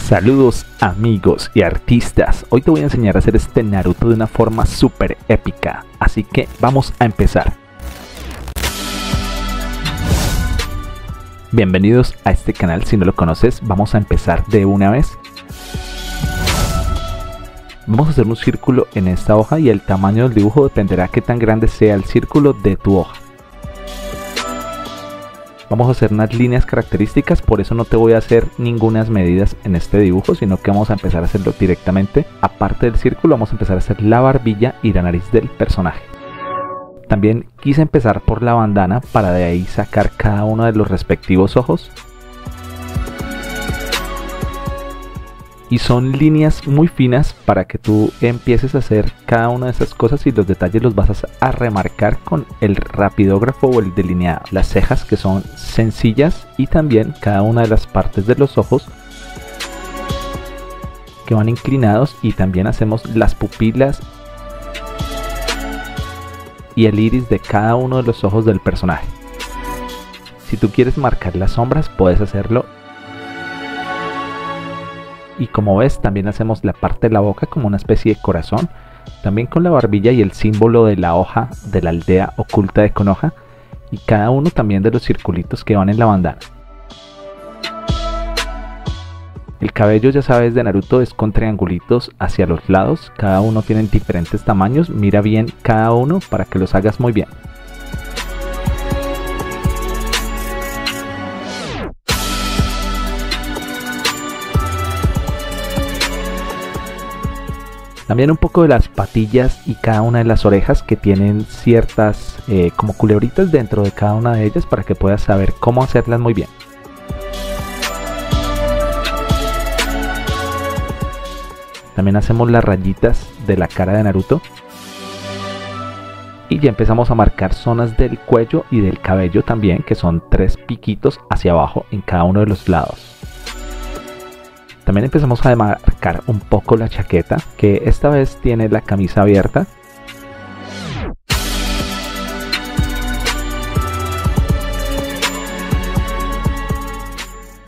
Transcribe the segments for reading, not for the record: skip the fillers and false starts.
Saludos amigos y artistas, hoy te voy a enseñar a hacer este Naruto de una forma súper épica, así que vamos a empezar. Bienvenidos a este canal, si no lo conoces, vamos a empezar de una vez. Vamos a hacer un círculo en esta hoja y el tamaño del dibujo dependerá qué tan grande sea el círculo de tu hoja. Vamos a hacer unas líneas características, por eso no te voy a hacer ninguna medidas en este dibujo, sino que vamos a empezar a hacerlo directamente. Aparte del círculo, vamos a empezar a hacer la barbilla y la nariz del personaje. También quise empezar por la bandana para de ahí sacar cada uno de los respectivos ojos. Y son líneas muy finas para que tú empieces a hacer cada una de esas cosas y los detalles los vas a remarcar con el rapidógrafo o el delineado. Las cejas, que son sencillas, y también cada una de las partes de los ojos que van inclinados, y también hacemos las pupilas y el iris de cada uno de los ojos del personaje. Si tú quieres marcar las sombras, puedes hacerlo. Y como ves, también hacemos la parte de la boca como una especie de corazón, también con la barbilla y el símbolo de la hoja de la aldea oculta de Konoha, y cada uno también de los circulitos que van en la bandana. El cabello, ya sabes, de Naruto es con triangulitos hacia los lados, cada uno tiene diferentes tamaños, mira bien cada uno para que los hagas muy bien. También un poco de las patillas y cada una de las orejas, que tienen ciertas como culebritas dentro de cada una de ellas, para que puedas saber cómo hacerlas muy bien. También hacemos las rayitas de la cara de Naruto. Y ya empezamos a marcar zonas del cuello y del cabello también, que son 3 piquitos hacia abajo en cada uno de los lados. También empezamos a demarcar un poco la chaqueta, que esta vez tiene la camisa abierta.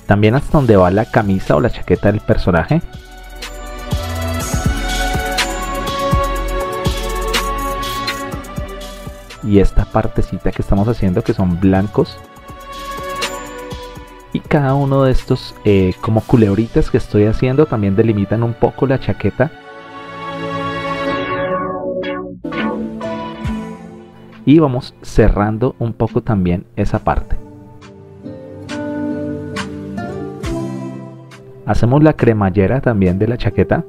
También hasta donde va la camisa o la chaqueta del personaje. Y esta partecita que estamos haciendo, que son blancos. Y cada uno de estos como culebritas que estoy haciendo también delimitan un poco la chaqueta. Y vamos cerrando un poco también esa parte. Hacemos la cremallera también de la chaqueta.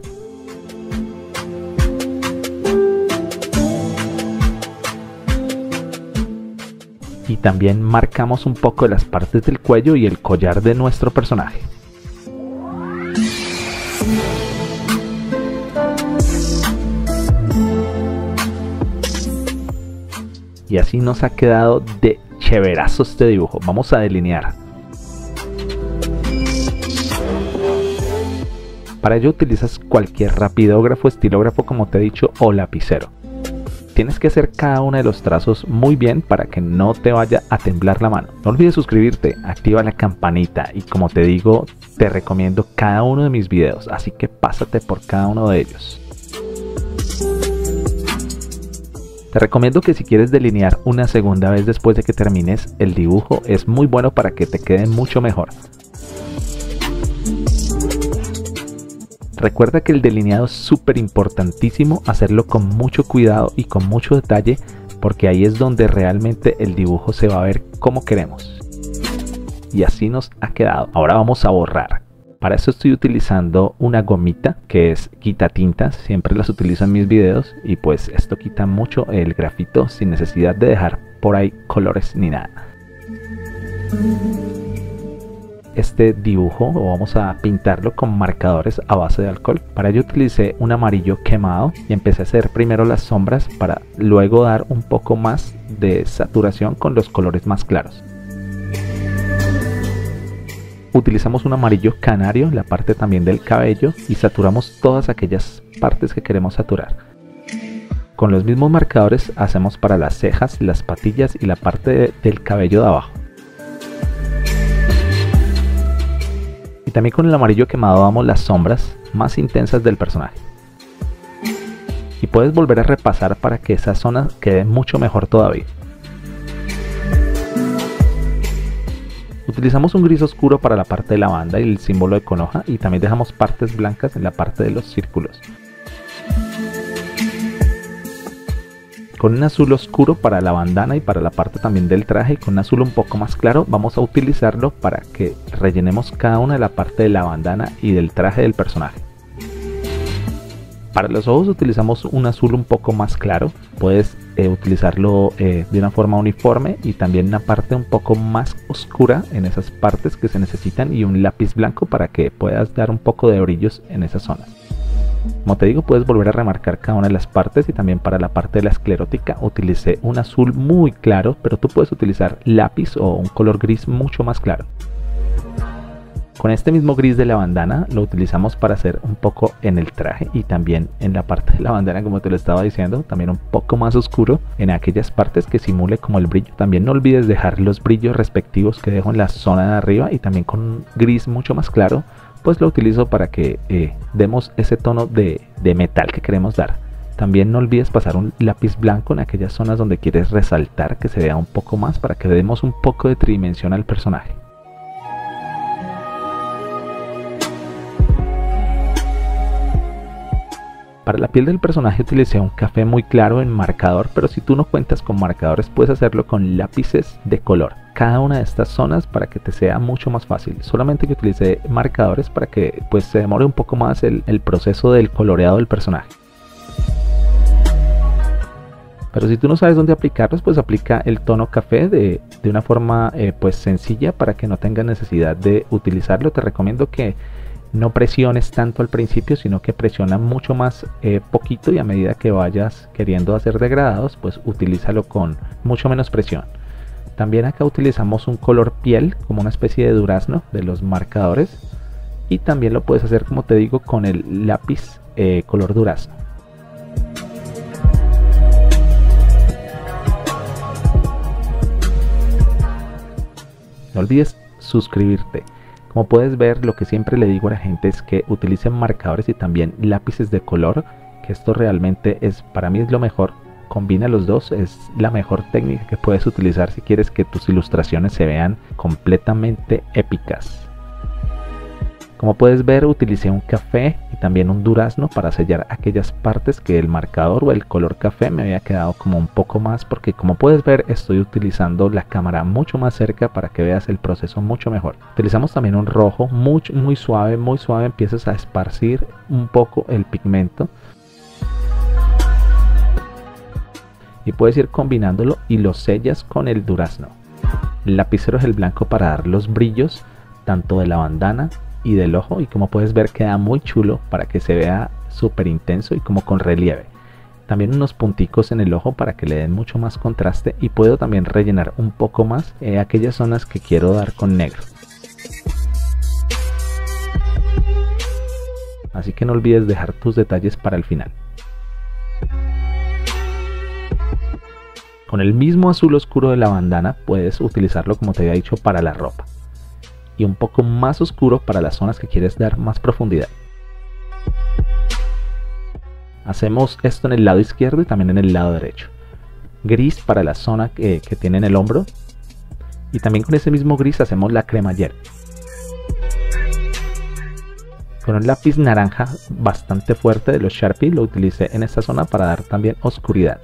Y también marcamos un poco de las partes del cuello y el collar de nuestro personaje. Y así nos ha quedado de chéverazo este dibujo. Vamos a delinear. Para ello utilizas cualquier rapidógrafo, estilógrafo, como te he dicho, o lapicero. Tienes que hacer cada uno de los trazos muy bien para que no te vaya a temblar la mano. No olvides suscribirte, activa la campanita, y como te digo, te recomiendo cada uno de mis videos, así que pásate por cada uno de ellos. Te recomiendo que si quieres delinear una segunda vez después de que termines el dibujo, es muy bueno para que te quede mucho mejor. Recuerda que el delineado es súper importantísimo, hacerlo con mucho cuidado y con mucho detalle, porque ahí es donde realmente el dibujo se va a ver como queremos. Y así nos ha quedado. Ahora vamos a borrar. Para eso estoy utilizando una gomita que es quitatintas, siempre las utilizo en mis videos, y pues esto quita mucho el grafito sin necesidad de dejar por ahí colores ni nada. Este dibujo vamos a pintarlo con marcadores a base de alcohol. Para ello utilicé un amarillo quemado y empecé a hacer primero las sombras para luego dar un poco más de saturación con los colores más claros. Utilizamos un amarillo canario, la parte también del cabello, y saturamos todas aquellas partes que queremos saturar. Con los mismos marcadores hacemos para las cejas, las patillas y la parte del cabello de abajo. Y también con el amarillo quemado damos las sombras más intensas del personaje. Y puedes volver a repasar para que esa zona quede mucho mejor todavía. Utilizamos un gris oscuro para la parte de la banda y el símbolo de Konoha, y también dejamos partes blancas en la parte de los círculos. Con un azul oscuro para la bandana y para la parte también del traje, y con un azul un poco más claro vamos a utilizarlo para que rellenemos cada una de la parte de la bandana y del traje del personaje. Para los ojos utilizamos un azul un poco más claro, puedes utilizarlo de una forma uniforme y también una parte un poco más oscura en esas partes que se necesitan, y un lápiz blanco para que puedas dar un poco de brillos en esas zonas. Como te digo, puedes volver a remarcar cada una de las partes, y también para la parte de la esclerótica utilicé un azul muy claro, pero tú puedes utilizar lápiz o un color gris mucho más claro. Con este mismo gris de la bandana lo utilizamos para hacer un poco en el traje y también en la parte de la bandana, como te lo estaba diciendo, también un poco más oscuro en aquellas partes que simule como el brillo. También no olvides dejar los brillos respectivos que dejo en la zona de arriba, y también con un gris mucho más claro pues lo utilizo para que demos ese tono de metal que queremos dar. También no olvides pasar un lápiz blanco en aquellas zonas donde quieres resaltar, que se vea un poco más, para que demos un poco de tridimensión al personaje. Para la piel del personaje utilicé un café muy claro en marcador, pero si tú no cuentas con marcadores puedes hacerlo con lápices de color. Cada una de estas zonas para que te sea mucho más fácil. Solamente que utilicé marcadores para que pues se demore un poco más el proceso del coloreado del personaje. Pero si tú no sabes dónde aplicarlos, pues aplica el tono café de una forma pues sencilla para que no tengas necesidad de utilizarlo. Te recomiendo que no presiones tanto al principio, sino que presiona mucho más poquito, y a medida que vayas queriendo hacer degradados pues utilízalo con mucho menos presión. También acá utilizamos un color piel como una especie de durazno de los marcadores, y también lo puedes hacer, como te digo, con el lápiz color durazno. No olvides suscribirte. Como puedes ver, lo que siempre le digo a la gente es que utilicen marcadores y también lápices de color, que esto realmente para mí es lo mejor. Combina los dos, es la mejor técnica que puedes utilizar si quieres que tus ilustraciones se vean completamente épicas. Como puedes ver, utilicé un café y también un durazno para sellar aquellas partes que el marcador o el color café me había quedado como un poco más, porque como puedes ver estoy utilizando la cámara mucho más cerca para que veas el proceso mucho mejor. Utilizamos también un rojo muy suave, empiezas a esparcir un poco el pigmento y puedes ir combinándolo y lo sellas con el durazno. El lapicero es el blanco para dar los brillos tanto de la bandana y del ojo, y como puedes ver queda muy chulo para que se vea súper intenso y como con relieve. También unos punticos en el ojo para que le den mucho más contraste, y puedo también rellenar un poco más aquellas zonas que quiero dar con negro. Así que no olvides dejar tus detalles para el final. Con el mismo azul oscuro de la bandana puedes utilizarlo, como te había dicho, para la ropa, y un poco más oscuro para las zonas que quieres dar más profundidad. Hacemos esto en el lado izquierdo y también en el lado derecho. Gris para la zona que tiene en el hombro, y también con ese mismo gris hacemos la cremallera. Con un lápiz naranja bastante fuerte de los Sharpie lo utilicé en esta zona para dar también oscuridad.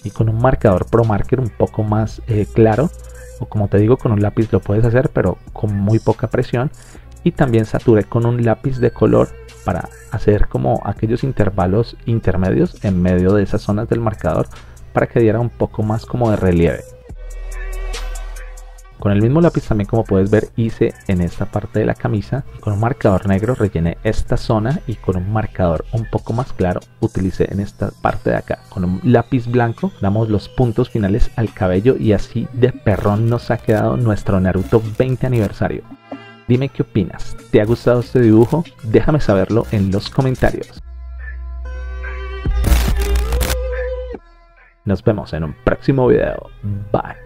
Y con un marcador Pro Marker un poco más claro, o como te digo, con un lápiz lo puedes hacer pero con muy poca presión, y también saturé con un lápiz de color para hacer como aquellos intervalos intermedios en medio de esas zonas del marcador para que diera un poco más como de relieve. Con el mismo lápiz también, como puedes ver, hice en esta parte de la camisa, y con un marcador negro rellené esta zona, y con un marcador un poco más claro utilicé en esta parte de acá. Con un lápiz blanco damos los puntos finales al cabello, y así de perrón nos ha quedado nuestro Naruto 20 aniversario. Dime qué opinas, ¿te ha gustado este dibujo? Déjame saberlo en los comentarios. Nos vemos en un próximo video. Bye.